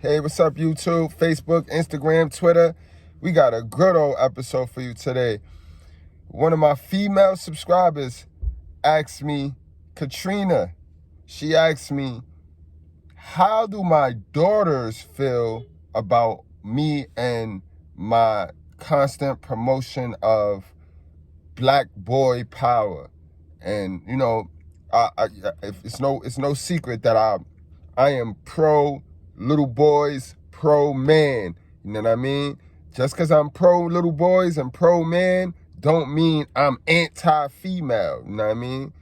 Hey, what's up, YouTube, Facebook, Instagram, Twitter? We got a good old episode for you today. One of my female subscribers asked me, Katrina, she asked me, how do my daughters feel about me and my constant promotion of black boy power? And you know, it's no secret that I am pro little boys, pro man. You know what I mean? Just because I'm pro little boys and pro man don't mean I'm anti-female. You know what I mean?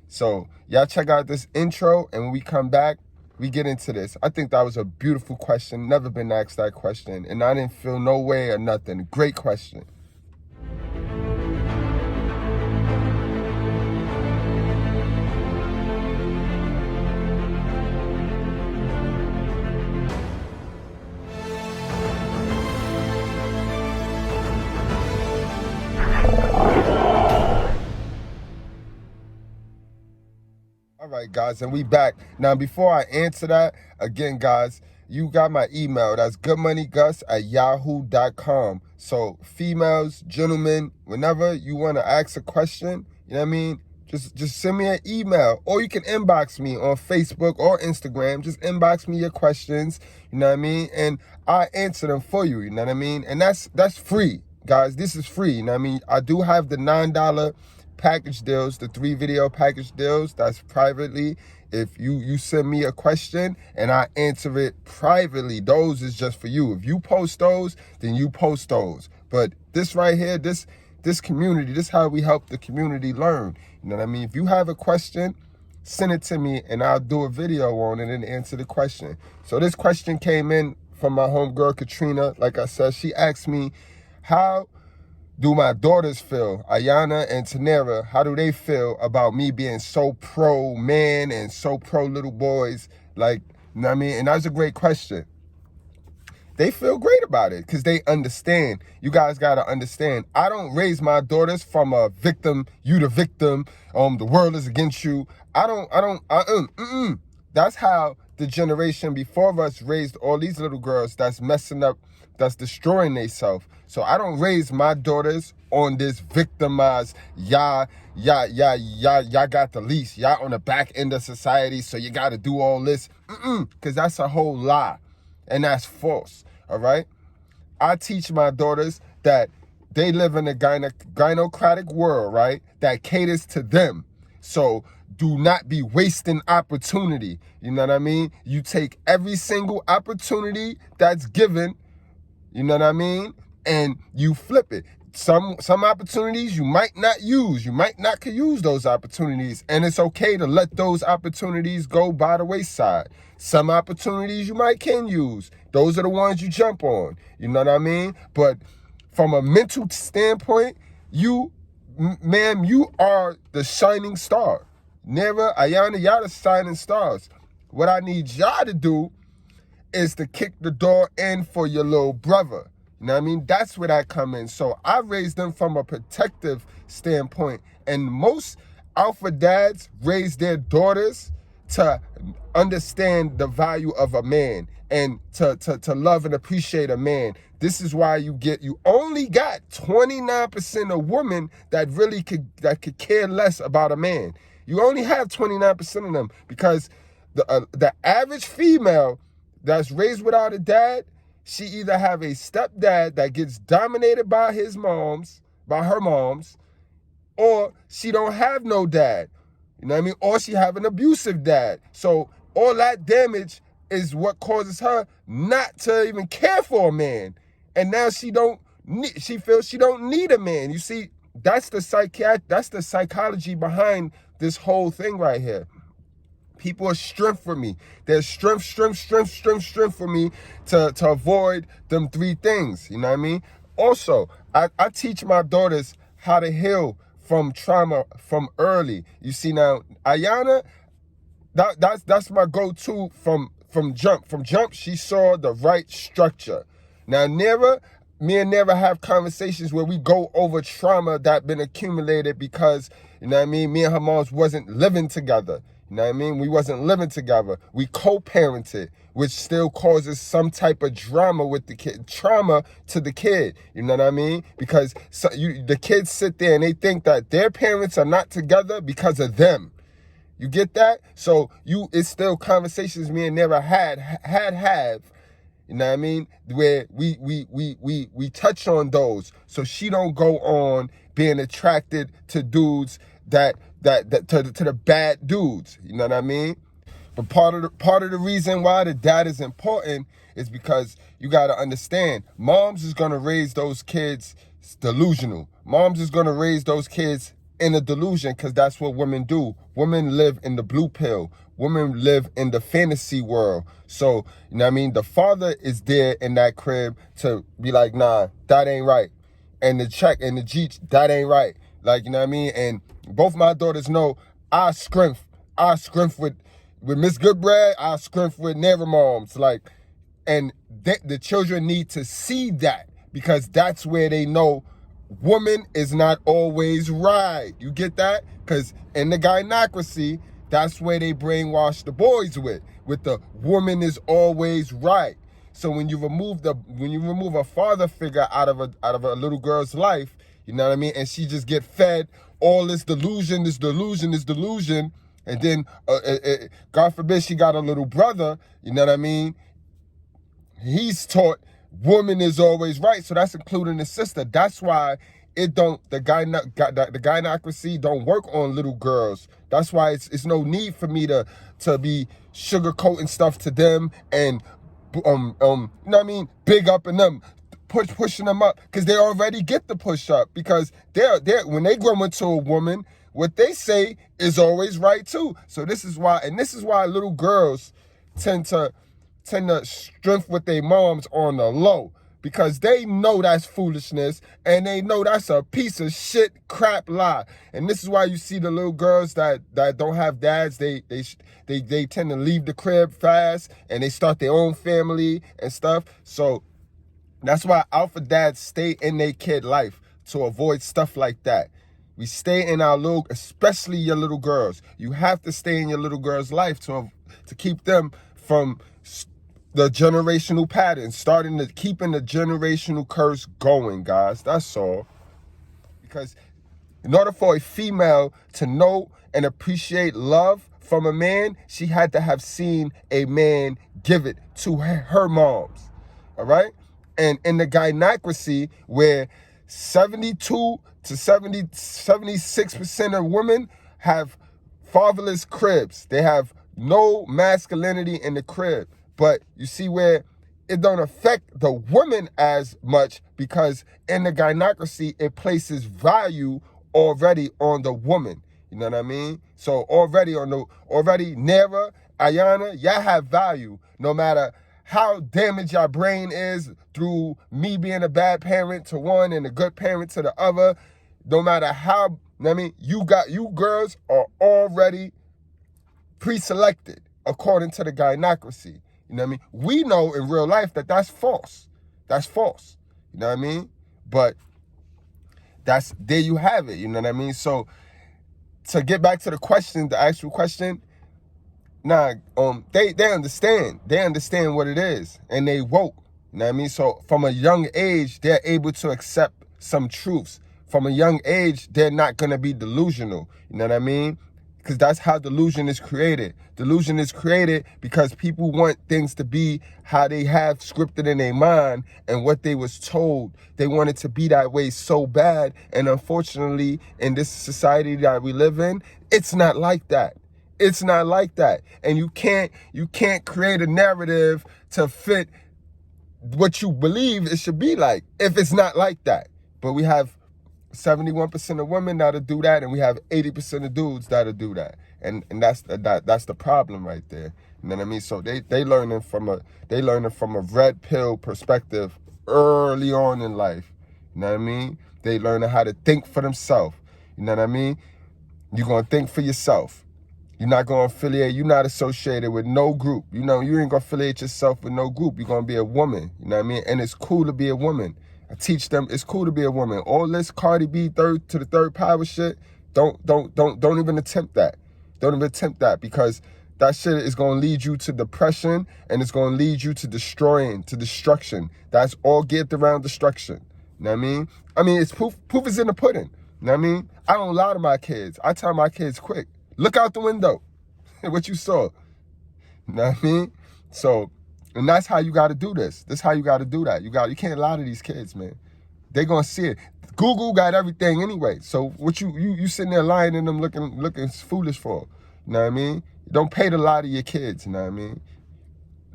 So y'all check out this intro, and when we come back, we get into this. I think that was a beautiful question. Never been asked that question, and I didn't feel no way or nothing. Great question. All right, guys, and we back. Now, before I answer that, again, guys, you got my email. That's goodmoneygus@yahoo.com. So, females, gentlemen, whenever you want to ask a question, you know what I mean? Just send me an email, or you can inbox me on Facebook or Instagram. Just inbox me your questions, you know what I mean? And I answer them for you, you know what I mean? And that's free, guys. This is free, you know what I mean? I do have the $9 package deals, the 3 video package deals. That's privately. If you send me a question and I answer it privately, those is just for you. If you post those, then you post those. But this right here, this community, this is how we help the community learn. You know what I mean? If you have a question, send it to me and I'll do a video on it and answer the question. So this question came in from my homegirl Katrina. Like I said, she asked me, how do my daughters feel, Ayana and Tanera, how do they feel about me being so pro man and so pro little boys? Like, you know what I mean? And that's a great question. They feel great about it because they understand. You guys got to understand. I don't raise my daughters from a victim, you the victim, the world is against you. That's how the generation before us raised all these little girls that's messing up, that's destroying themselves. So I don't raise my daughters on this victimized, y'all got the least. Y'all on the back end of society, so you got to do all this. Because that's a whole lie, and that's false, all right? I teach my daughters that they live in a gynocratic world, right, that caters to them. So do not be wasting opportunity. You know what I mean? You take every single opportunity that's given, you know what I mean, and you flip it. Some opportunities you might not use. You might not could use those opportunities, and it's okay to let those opportunities go by the wayside. Some opportunities you might can use. Those are the ones you jump on. You know what I mean? But from a mental standpoint, you, ma'am, you are the shining star. Never, Ayana, y'all the shining stars. What I need y'all to do is to kick the door in for your little brother. You know what I mean? That's where that come in. So I raised them from a protective standpoint. And most alpha dads raise their daughters to understand the value of a man and to love and appreciate a man. This is why you only got 29% of women that really could care less about a man. You only have 29% of them because the average female that's raised without a dad, she either have a stepdad that gets dominated by her moms, or she don't have no dad. You know what I mean? Or she have an abusive dad. So all that damage is what causes her not to even care for a man. And now she feels she don't need a man. You see, that's the psychology behind this whole thing right here. People are strength for me. There's strength for me to avoid them 3 things. You know what I mean? Also, I teach my daughters how to heal from trauma from early. You see now, Ayana, that's my go-to from jump. From jump, she saw the right structure. Now, me and Nera have conversations where we go over trauma that been accumulated because, you know what I mean, me and her moms wasn't living together. You know what I mean? We wasn't living together. We co-parented, which still causes some type of drama with the kid, trauma to the kid. You know what I mean? Because the kids sit there and they think that their parents are not together because of them. You get that? So it's still conversations me and never have. You know what I mean? Where we touch on those, so she don't go on being attracted to dudes that to the bad dudes. You know what I mean? But part of the reason why the dad is important is because you got to understand, moms is gonna raise those kids delusional. Moms is gonna raise those kids in a delusion, because that's what women do. Women live in the blue pill. Women live in the fantasy world. So, you know what I mean? The father is there in that crib to be like, nah, that ain't right. And the check and the G, that ain't right. Like, you know what I mean? And both my daughters know I scrimp with Miss Goodbread, I scrimp with never moms. Like, and the children need to see that, because that's where they know woman is not always right. You get that? Because in the gynocracy, that's where they brainwash the boys with the woman is always right. So when you remove a father figure out of a little girl's life, you know what I mean, and she just get fed all this delusion, and then God forbid she got a little brother, you know what I mean, he's taught woman is always right. So that's including the sister. That's why the gynocracy don't work on little girls. That's why it's no need for me to be sugarcoating stuff to them and you know what I mean, big up in them, pushing them up, because they already get the push up, because they're when they grow into a woman, what they say is always right too. So this is why little girls tend to strength with their moms on the low, because they know that's foolishness and they know that's a piece of shit crap lie. And this is why you see the little girls that don't have dads, they tend to leave the crib fast and they start their own family and stuff. So that's why alpha dads stay in their kid life, to avoid stuff like that. We stay in our especially your little girls. You have to stay in your little girl's life to keep them from the generational patterns, keeping the generational curse going, guys. That's all. Because in order for a female to know and appreciate love from a man, she had to have seen a man give it to her moms. All right? And in the gynocracy, where 72 to 76% of women have fatherless cribs, they have no masculinity in the crib. But you see where it don't affect the woman as much, because in the gynocracy, it places value already on the woman. You know what I mean? So already Nera, Ayana, y'all have value, no matter how damaged your brain is through me being a bad parent to one and a good parent to the other. No matter how, I mean, you girls are already pre-selected according to the gynocracy. You know what I mean? We know in real life that that's false. That's false. You know what I mean? But there you have it. You know what I mean? So to get back to the actual question, they understand. They understand what it is, and they woke. You know what I mean? So from a young age, they're able to accept some truths. From a young age, they're not gonna be delusional. You know what I mean? Because that's how delusion is created. Delusion is created because people want things to be how they have scripted in their mind and what they was told. They want it to be that way so bad. And unfortunately, in this society that we live in, it's not like that. It's not like that. And you can't create a narrative to fit what you believe it should be like if it's not like that. But we have 71% of women that'll do that, and we have 80% of dudes that'll do that, and that's the problem right there. You know what I mean? So they learning from a red pill perspective early on in life. You know what I mean? They learning how to think for themselves. You know what I mean? You're gonna think for yourself. You're not gonna affiliate. You're not associated with no group. You know, you ain't gonna affiliate yourself with no group. You're gonna be a woman. You know what I mean? And it's cool to be a woman. I teach them it's cool to be a woman. All this Cardi B third power shit, don't even attempt that. Don't even attempt that, because that shit is going to lead you to depression, and it's going to lead you to destruction. That's all geared around destruction. You know what I mean? I mean, it's proof is in the pudding. You know what I mean? I don't lie to my kids. I tell my kids quick, look out the window. What you saw. You know what I mean? So, and that's how you got to do this. This is how you got to do that. You can't lie to these kids, man. They're going to see it. Google got everything anyway. So what you sitting there lying in them looking foolish for? You know what I mean? Don't pay to lie to your kids, you know what I mean?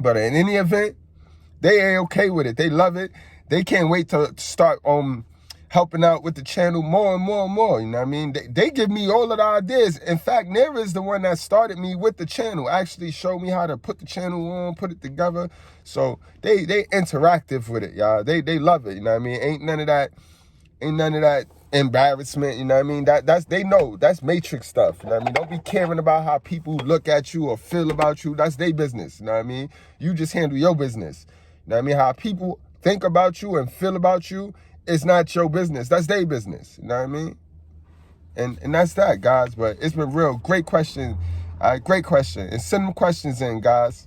But in any event, they ain't okay with it. They love it. They can't wait to start helping out with the channel more and more and more, you know what I mean? They give me all of the ideas. In fact, Nera is the one that started me with the channel, actually showed me how to put the channel on, put it together. So they interactive with it, y'all. They love it, you know what I mean? Ain't none of that embarrassment, you know what I mean? They know that's matrix stuff, you know what I mean? Don't be caring about how people look at you or feel about you. That's their business, you know what I mean? You just handle your business. You know what I mean? How people think about you and feel about you, it's not your business. That's their business, you know what I mean? And that's that, guys. But it's been real. Great question. Great question. And send them questions in, guys.